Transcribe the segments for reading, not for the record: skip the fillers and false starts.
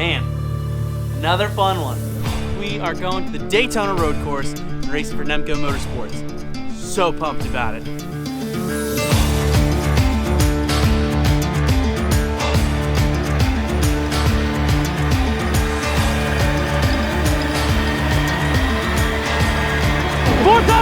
Man, another fun one. We are going to the Daytona road course and racing for Nemco Motorsports. So pumped about it. Mortem!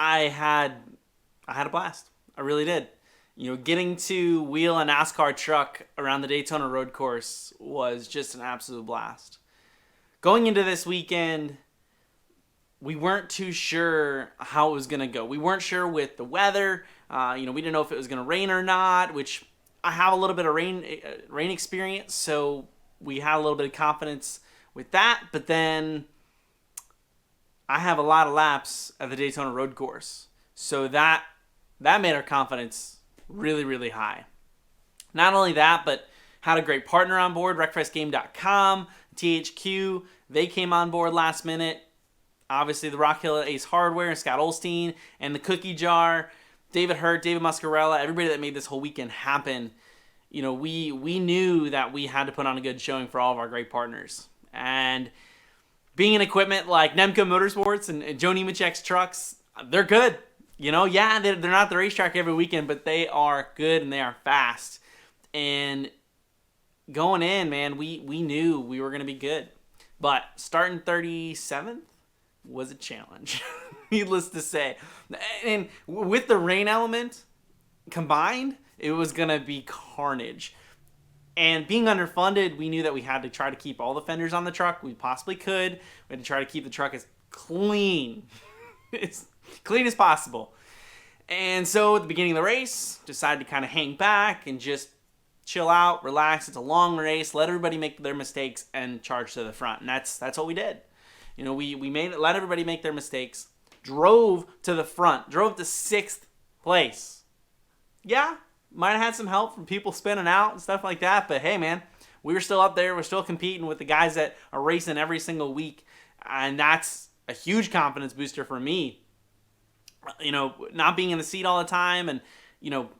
I had a blast. I really did. Getting to wheel a NASCAR truck around the Daytona road course was just an absolute blast. Going into this weekend, we weren't too sure how it was going to go. We weren't sure with the weather. We didn't know if it was going to rain or not, which I have a little bit of rain experience, so we had a little bit of confidence with that. But then I have a lot of laps at the Daytona road course, so that made our confidence really, really high. Not only that, but had a great partner on board, RecFestGame.com, THQ. They came on board last minute. Obviously, the Rock Hill Ace Hardware and Scott Olstein and the Cookie Jar, David Hurt, David Muscarella, everybody that made this whole weekend happen. We knew that we had to put on a good showing for all of our great partners. And being in equipment like Nemco Motorsports and Joe Nemechek's trucks, they're good. They're not the racetrack every weekend, but they are good and they are fast. And going in, man, we knew we were going to be good. But starting 37th was a challenge, needless to say. And with the rain element combined, it was going to be carnage. And being underfunded, we knew that we had to try to keep all the fenders on the truck we possibly could. We had to try to keep the truck as clean, as clean as possible. And so at the beginning of the race, decided to kind of hang back and just chill out, relax. It's a long race. Let everybody make their mistakes and charge to the front. And that's what we did. Let everybody make their mistakes. Drove to the front. Drove to 6th place. Yeah, might have had some help from people spinning out and stuff like that. But hey, man, we were still up there. We're still competing with the guys that are racing every single week. And that's a huge confidence booster for me. Not being in the seat all the time. And,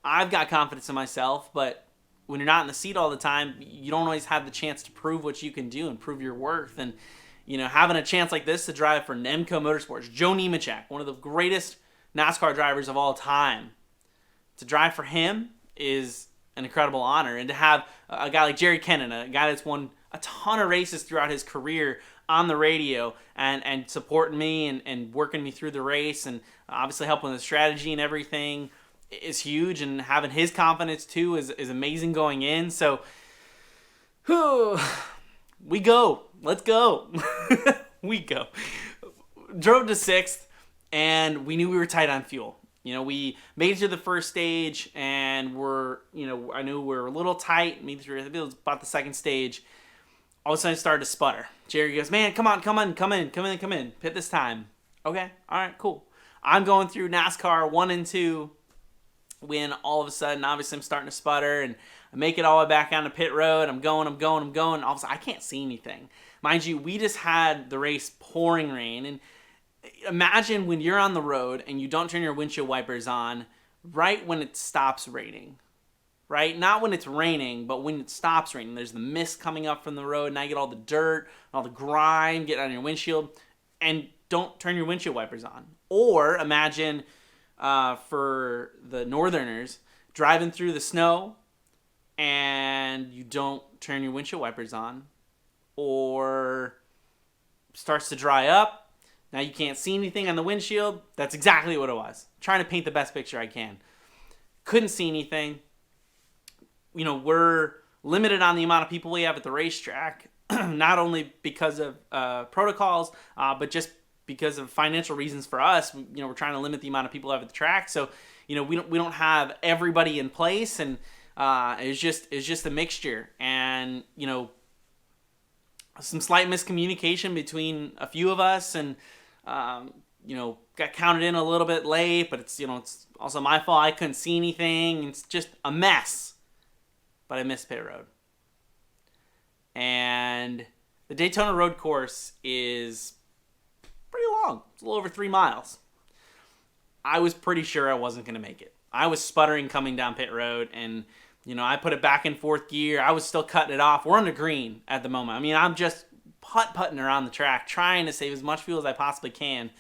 I've got confidence in myself. But when you're not in the seat all the time, you don't always have the chance to prove what you can do and prove your worth. And, having a chance like this to drive for Nemco Motorsports, Joe Nemechek, one of the greatest NASCAR drivers of all time, to drive for him is an incredible honor. And to have a guy like Jerry Kennan, a guy that's won a ton of races throughout his career on the radio and supporting me and working me through the race and obviously helping with the strategy and everything is huge. And having his confidence too is amazing going in. So, we go. Let's go. We go. Drove to 6th, and we knew we were tight on fuel. We made it to the first stage, and I knew we were a little tight. Maybe it was about the second stage. All of a sudden, it started to sputter. Jerry goes, man, come in. Pit this time. Okay, all right, cool. I'm going through NASCAR 1 and 2 when all of a sudden, obviously, I'm starting to sputter, and I make it all the way back onto pit road. I'm going. All of a sudden, I can't see anything. Mind you, we just had the race pouring rain, and imagine when you're on the road and you don't turn your windshield wipers on right when it stops raining, right? Not when it's raining, but when it stops raining. There's the mist coming up from the road, and I get all the dirt, all the grime getting on your windshield, and don't turn your windshield wipers on. Or imagine for the northerners driving through the snow and you don't turn your windshield wipers on, or starts to dry up. Now you can't see anything on the windshield. That's exactly what it was. Trying to paint the best picture I can. Couldn't see anything. We're limited on the amount of people we have at the racetrack, not only because of protocols, but just because of financial reasons for us. We're trying to limit the amount of people we have at the track. So, we don't have everybody in place, and it's just a mixture. And, some slight miscommunication between a few of us, and got counted in a little bit late, but it's also my fault. I couldn't see anything. It's just a mess. but I missed pit road. And the Daytona road course is pretty long. It's a little over 3 miles. I was pretty sure I wasn't going to make it. I was sputtering coming down pit road, and I put it back in fourth gear. I was still cutting it off. We're on the green at the moment. I mean, I'm just putt-putting around the track, trying to save as much fuel as I possibly can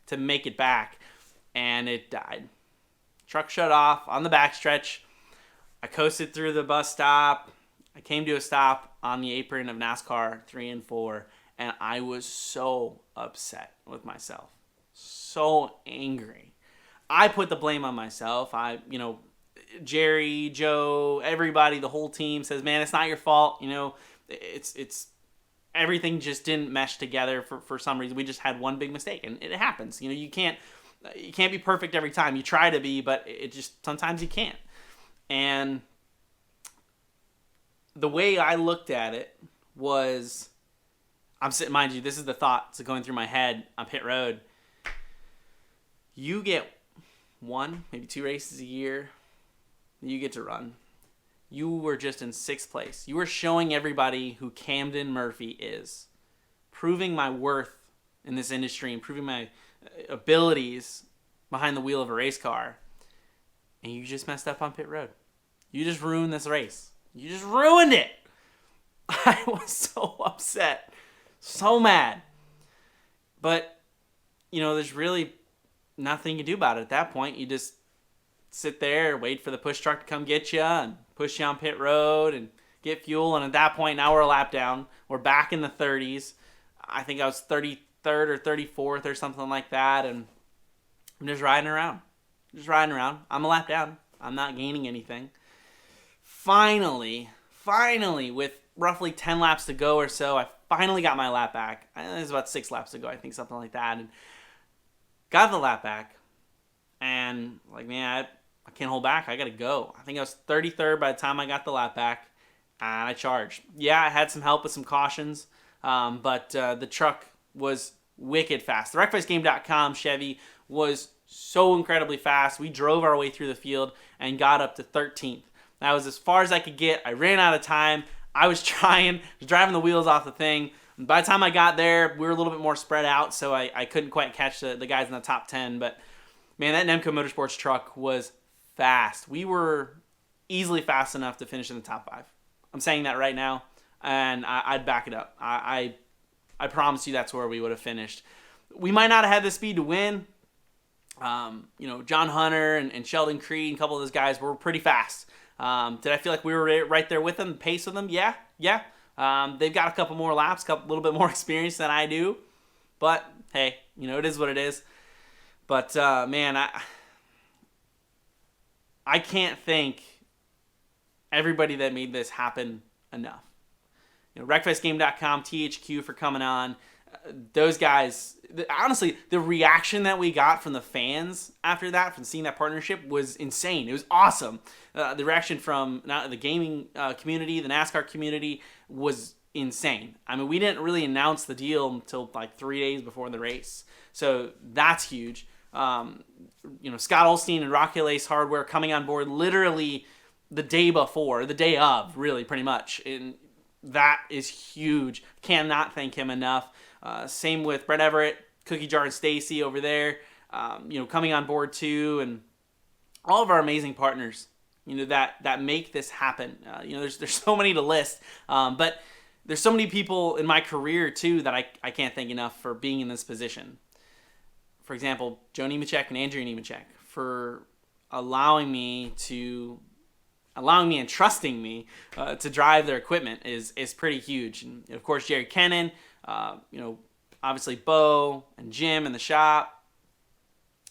to make it back, and it died. Truck shut off on the backstretch. I coasted through the bus stop. I came to a stop on the apron of NASCAR 3 and 4, and I was so upset with myself. So angry. I put the blame on myself. Jerry, Joe, everybody, the whole team says, man, it's not your fault. It's everything just didn't mesh together for some reason. We just had one big mistake, and it happens. You can't be perfect every time. You try to be, but it just sometimes you can't. And the way I looked at it was, I'm sitting, mind you, this is the thoughts going through my head on pit road. You get 1, maybe 2 races a year that you get to run. You were just in 6th place. You were showing everybody who Camden Murphy is, proving my worth in this industry and proving my abilities behind the wheel of a race car. And you just messed up on pit road. You just ruined this race. You just ruined it. I was so upset. So mad. But, there's really nothing you can do about it at that point. You just sit there, wait for the push truck to come get you and push you on pit road and get fuel. And at that point, now we're a lap down. We're back in the 30s. I think I was 33rd or 34th or something like that. And I'm just riding around. I'm a lap down. I'm not gaining anything. Finally, with roughly 10 laps to go or so, I finally got my lap back. It was about 6 laps to go, I think, something like that. And got the lap back. And, man, I can't hold back. I got to go. I think I was 33rd by the time I got the lap back. And I charged. Yeah, I had some help with some cautions. But the truck was wicked fast. The BrakeBestGame.com Chevy was so incredibly fast. We drove our way through the field and got up to 13th. That was as far as I could get. I ran out of time. I was driving the wheels off the thing. And by the time I got there, we were a little bit more spread out, so I couldn't quite catch the guys in the top 10. But, man, that Nemco Motorsports truck was fast. We were easily fast enough to finish in the top 5. I'm saying that right now, and I'd back it up. I promise you that's where we would have finished. We might not have had the speed to win. John Hunter and Sheldon Creed and a couple of those guys were pretty fast. Did I feel like we were right there with them, pace with them? Yeah. They've got a couple more laps, a little bit more experience than I do. But, hey, it is what it is. But, man, I can't thank everybody that made this happen enough. BrakeBestGame.com, THQ for coming on. Those guys, honestly, the reaction that we got from the fans after that, from seeing that partnership, was insane. It was awesome. The reaction from the gaming community, the NASCAR community, was insane. I mean, we didn't really announce the deal until 3 days before the race. So that's huge. Scott Olstein and Rocky Lace Hardware coming on board literally the day before, the day of, really, pretty much. And that is huge. Cannot thank him enough. Same with Brett Everett, Cookie Jar and Stacy over there, coming on board too, and all of our amazing partners, that make this happen. There's so many to list, but there's so many people in my career too that I can't thank enough for being in this position. For example, Joe Nemechek and Andrew Nemechek for allowing me and trusting me to drive their equipment is pretty huge. And of course, Jerry Kennan, obviously Bo and Jim in the shop.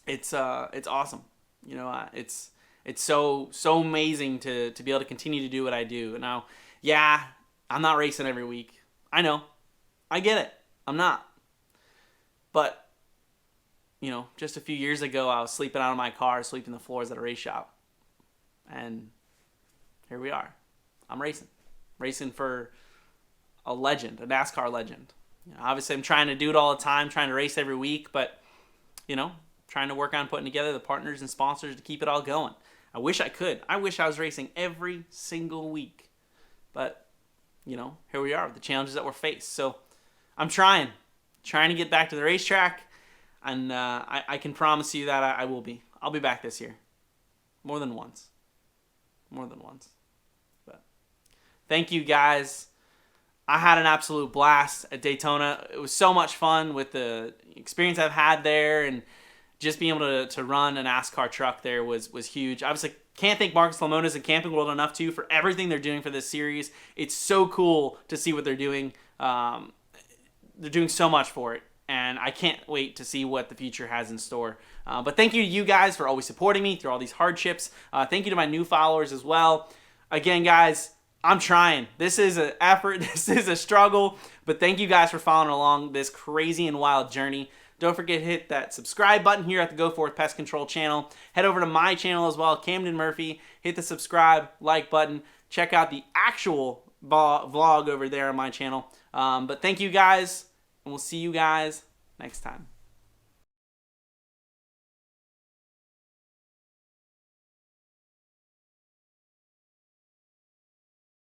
It's awesome. It's so amazing to be able to continue to do what I do. Now, yeah, I'm not racing every week. I know. I get it. I'm not. But, just a few years ago, I was sleeping out of my car, sweeping the floors at a race shop. And here we are. I'm racing for a legend, a NASCAR legend. Obviously, I'm trying to do it all the time, trying to race every week, but, trying to work on putting together the partners and sponsors to keep it all going. I wish I could. I wish I was racing every single week. But, you know, here we are with the challenges that we're faced. So I'm trying to get back to the racetrack, and I can promise you that I will be. I'll be back this year. More than once. But thank you, guys. I had an absolute blast at Daytona. It was so much fun with the experience I've had there, and just being able to run a NASCAR truck there was huge. Obviously, can't thank Marcus Lemonis and Camping World enough, too, for everything they're doing for this series. It's so cool to see what they're doing. They're doing so much for it, and I can't wait to see what the future has in store. But thank you to you guys for always supporting me through all these hardships. Thank you to my new followers as well. Again, guys, I'm trying. This is an effort. This is a struggle. But thank you guys for following along this crazy and wild journey. Don't forget to hit that subscribe button here at the Go Forth Pest Control channel. Head over to my channel as well, Camden Murphy. Hit the subscribe, like button. Check out the actual vlog over there on my channel. But thank you guys, and we'll see you guys next time.